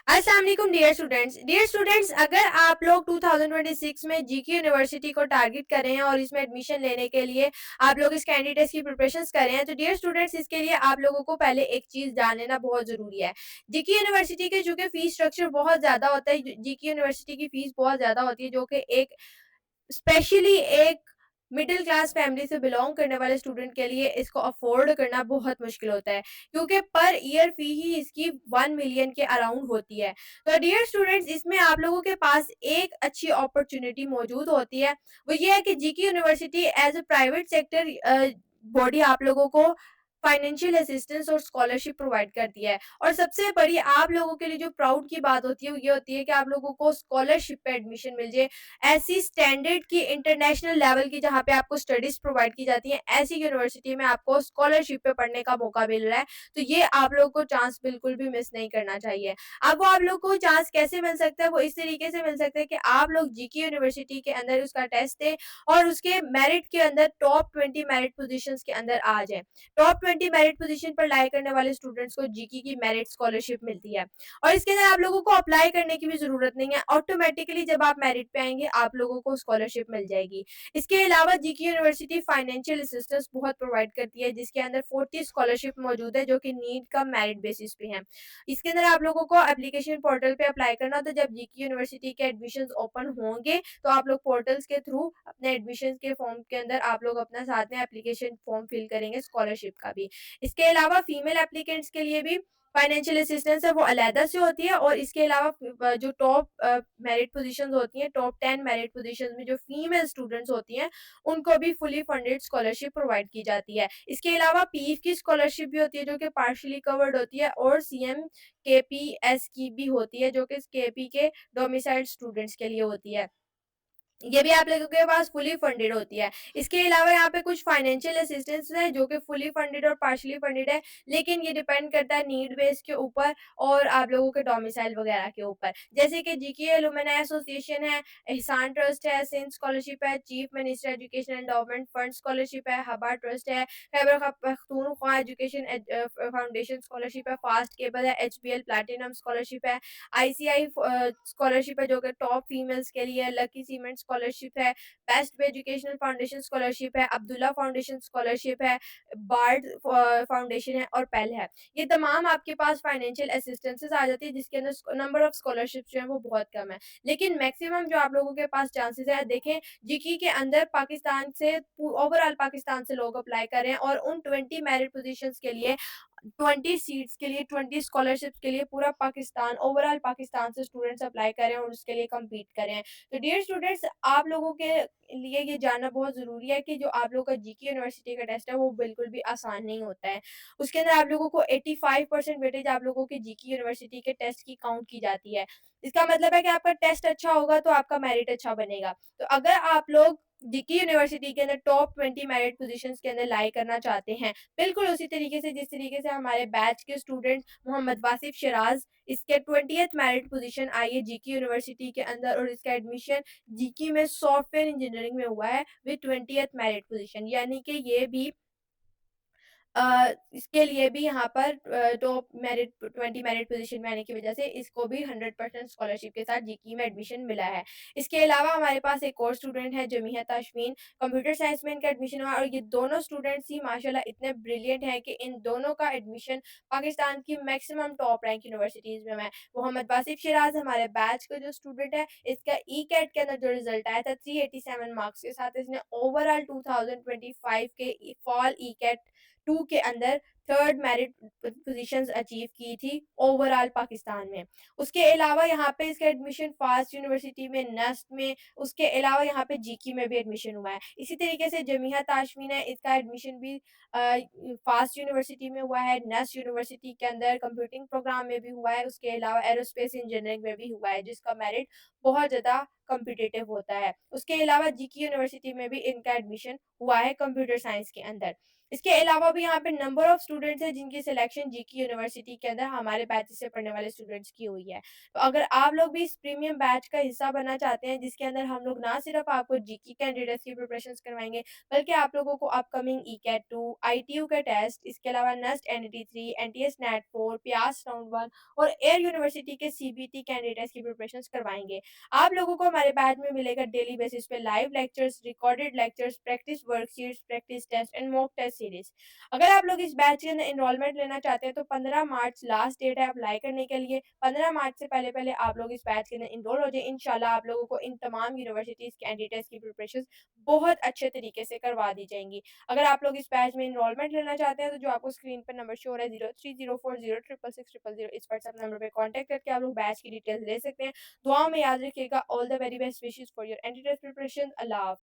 अस्सलाम वालेकुम dear students, अगर आप लोग 2026 में जीके यूनिवर्सिटी को टारगेट कर रहे हैं और इसमें एडमिशन लेने के लिए आप लोग इस कैंडिडेट्स की प्रिपरेशंस कर रहे हैं, तो डियर स्टूडेंट्स इसके लिए आप लोगों को पहले एक चीज़ जान लेना बहुत ज़रूरी है। जीके यूनिवर्सिटी के चूँकि फ़ीस स्ट्रक्चर बहुत ज़्यादा होता है, जीके यूनिवर्सिटी की फ़ीस बहुत ज़्यादा होती है, जो कि एक स्पेशली एक मिडिल क्लास फैमिली से बिलोंग करने वाले स्टूडेंट के लिए इसको अफोर्ड करना बहुत मुश्किल होता है, क्योंकि पर ईयर फी ही इसकी 1 मिलियन के अराउंड होती है। तो डियर स्टूडेंट्स, इसमें आप लोगों के पास एक अच्छी अपॉर्चुनिटी मौजूद होती है, वो ये है कि GK university as a private sector body आप लोगों को फाइनेंशियल असिस्टेंस और स्कॉलरशिप प्रोवाइड करती है। और सबसे बड़ी आप लोगों के लिए जो प्राउड की बात होती है वो ये होती है कि आप लोगों को स्कॉलरशिप पे एडमिशन मिल जाए, ऐसी स्टैंडर्ड की इंटरनेशनल लेवल की जहाँ पे आपको स्टडीज प्रोवाइड की जाती हैं, ऐसी यूनिवर्सिटी में आपको स्कॉलरशिप पे पढ़ने का मौका मिल रहा है। तो ये आप लोगों को चांस बिल्कुल भी मिस नहीं करना चाहिए। अब वो आप लोग को चांस कैसे मिल सकता है, वो इस तरीके से मिल सकता है कि आप लोग जीके यूनिवर्सिटी के अंदर उसका टेस्ट दें और उसके मेरिट के अंदर टॉप 20 मेरिट पोजीशंस के अंदर आ जाए। टॉप 20 मेरिट पोजीशन पर लाई करने वाले स्टूडेंट्स को जीके की मेरिट स्कॉलरशिप मिलती है और इसके अंदर आप लोगों को अप्लाई करने की भी ज़रूरत नहीं है। ऑटोमैटिकली जब आप मेरिट पे आएँगे, आप लोगों को स्कॉलरशिप मिल जाएगी। इसके अलावा जीके यूनिवर्सिटी फाइनेंशियल असिस्टेंस बहुत प्रोवाइड करती है, जिसके अंदर 40 स्कॉलरशिप मौजूद है, जो कि नीट का मेरिट बेसिस पे है। इसके अंदर आप लोगों को एप्लीकेशन पोर्टल पे अप्लाई करना होता है। जब जीके यूनिवर्सिटी के एडमिशन्स ओपन होंगे, तो आप लोग पोर्टल्स के थ्रू अपने एडमिशन के फॉर्म के अंदर आप लोग अपना साथ में एप्लीकेशन फॉर्म फिल करेंगे स्कॉलरशिप का भी। इसके अलावा फीमेल एप्लीकेंट्स के लिए भी फाइनेंशियल असिस्टेंस है, वो अलहदा से होती है और इसके अलावा जो टॉप मेरिट पोजीशंस होती हैं, टॉप 10 मेरिट पोजीशंस में जो फीमेल स्टूडेंट्स होती हैं, उनको भी फुली फंडेड स्कॉलरशिप प्रोवाइड की जाती है। इसके अलावा पीईएफ की स्कॉलरशिप भी होती है, जो कि पार्शियली कवर्ड होती है, और सीएम केपीएस की भी होती है, जो कि केपी के डोमिसाइल्ड स्टूडेंट्स के लिए होती है। ये भी आप लोगों के पास फुली फंडेड होती है। इसके अलावा यहाँ पे कुछ फाइनेंशियल असिस्टेंस है, जो कि फुली फंडेड और पार्शियली फंडेड है, लेकिन ये डिपेंड करता है नीड बेस के ऊपर और आप लोगों के डोमिसाइल वगैरह के ऊपर। जैसे कि जीके एलुमनाई एसोसिएशन है, एहसान ट्रस्ट है, सिंध स्कॉलरशिप है, chief minister education endowment fund scholarship है, हबा ट्रस्ट है, Khyber Pakhtunkhwa education foundation scholarship है, फास्ट केबल है, एचबीएल प्लैटिनम स्कॉलरशिप है, आईसीआई स्कॉलरशिप है, जो कि टॉप फीमेल्स के लिए, लकी सीमेंट स्कॉलरशिप है, best way educational foundation scholarship है, अब्दुल्ला फाउंडेशन स्कॉलरशिप है, बार्ड फाउंडेशन है और पेल है। ये तमाम आपके पास फाइनेंशियल असिस्टेंसेस आ जाती है, जिसके अंदर नंबर ऑफ स्कॉलरशिप जो है वो बहुत कम है, लेकिन मैक्सिमम जो आप लोगों के पास चांसेस है, देखें जीके के अंदर पाकिस्तान से ओवरऑल पाकिस्तान से लोग अप्लाई कर रहे हैं और उन 20 मेरिट पोजीशंस के लिए 20 सीट्स के लिए, 20 स्कॉलरशिप्स के लिए पूरा पाकिस्तान, ओवरऑल पाकिस्तान से स्टूडेंट्स अप्लाई कर रहे हैं और उसके लिए कम्पीट कर रहे हैं। तो डियर स्टूडेंट्स, आप लोगों के लिए ये जानना बहुत ज़रूरी है कि जो आप लोगों का जीके यूनिवर्सिटी का टेस्ट है, वो बिल्कुल भी आसान नहीं होता है। उसके अंदर आप लोगों को 85% वेटेज आप लोगों की जीके यूनिवर्सिटी के टेस्ट की काउंट की जाती है। इसका मतलब है कि आपका टेस्ट अच्छा होगा, तो आपका मेरिट अच्छा बनेगा। तो अगर आप लोग जीके यूनिवर्सिटी के अंदर टॉप 20 मेरिट पोज़ीशंस के अंदर लाई करना चाहते हैं, बिल्कुल उसी तरीके से जिस तरीके से हमारे बैच के स्टूडेंट मोहम्मद वासिफ शिराज, इसके 20th मेरिट पोजीशन आई है जीके यूनिवर्सिटी के अंदर और इसका एडमिशन जीके में सॉफ्टवेयर इंजीनियरिंग में हुआ है विद 20th मेरिट पोजीशन, यानी कि ये भी इसके लिए भी यहाँ पर टॉप मेरिट 20 मेरिट पोजीशन में आने की वजह से इसको भी 100% स्कॉलरशिप के साथ जीके में एडमिशन मिला है। इसके अलावा हमारे पास एक और स्टूडेंट है जमीहत ताशमीन, कंप्यूटर साइंस में इनका एडमिशन हुआ और ये दोनों स्टूडेंट्स ही माशाल्लाह इतने ब्रिलियंट हैं कि इन दोनों का एडमिशन पाकिस्तान की मैक्सिमम टॉप रैंक यूनिवर्सिटीज़ में हुआ है। मोहम्मद वासिफ शिराज हमारे बैच का जो स्टूडेंट है, इसका ई-कैट के अंदर जो रिजल्ट आया था 387 मार्क्स के साथ, इसने ओवरऑल 2025 के फॉल ई-कैट 2 के अंदर थर्ड मेरिट पोजीशंस अचीव की थी ओवरऑल पाकिस्तान में। उसके अलावा यहाँ पे इसका एडमिशन फास्ट यूनिवर्सिटी में, नस्ट में, उसके अलावा यहाँ पे जीके में भी एडमिशन हुआ है। इसी तरीके से जमीहा ताशमीन है, इसका एडमिशन भी फास्ट यूनिवर्सिटी में हुआ है, नस्ट यूनिवर्सिटी के अंदर कंप्यूटिंग प्रोग्राम में भी हुआ है, उसके अलावा एरोस्पेस इंजीनियरिंग में भी हुआ है, जिसका मेरिट बहुत ज़्यादा कॉम्पिटिटिव होता है। उसके अलावा जीके यूनिवर्सिटी में भी इनका एडमिशन हुआ है कंप्यूटर साइंस के अंदर। इसके अलावा भी यहाँ पे नंबर ऑफ स्टूडेंट्स हैं जिनकी सिलेक्शन जीके यूनिवर्सिटी के अंदर हमारे बैचेस से पढ़ने वाले स्टूडेंट्स की हुई है। तो अगर आप लोग भी इस प्रीमियम बैच का हिस्सा बनना चाहते हैं जिसके अंदर हम लोग ना सिर्फ आपको जीके कैंडिडेट्स की प्रिपरेशंस करवाएँगे, बल्कि आप लोगों को अपकमिंग ईकेट 2, आईटीयू का टेस्ट, इसके अलावा नेस्ट एनईटी 3, एनटीएस नेट 4, पीआस राउंड 1 और एयर यूनिवर्सिटी के सीबीटी कैंडिडेट्स की प्रिपरेशंस करवाएँगे। आप लोगों को हमारे बैच में मिलेगा डेली बेसिस पे live lectures, recorded lectures, practice worksheets, practice test and mock test series. अगर आप लोग इस बैच के अंदर एनरोलमेंट लेना चाहते हैं तो 15 मार्च लास्ट डेट है अप्लाई करने के लिए। 15 मार्च से पहले-पहले आप लोग इस बैच के अंदर एनरोल हो जाएँ। इंशाल्लाह आप लोगों को इन तमाम यूनिवर्सिटीज़ कैंडिडेट्स की प्रिपरेशंस बहुत अच्छे तरीके से करवा दी जाएँगी। अगर आप लोग इस बैच में एनरोलमेंट लेना चाहते हैं तो जो आपको स्क्रीन पर नंबर शो हो रहा है 0304066600 इस व्हाट्सएप नंबर पे कॉन्टैक्ट करके आप लोग बैच की डिटेल्स ले सकते हैं। दुआओं में याद रखिएगा। All the very best wishes for your entrance preparation. अल्लाह हाफ़िज़।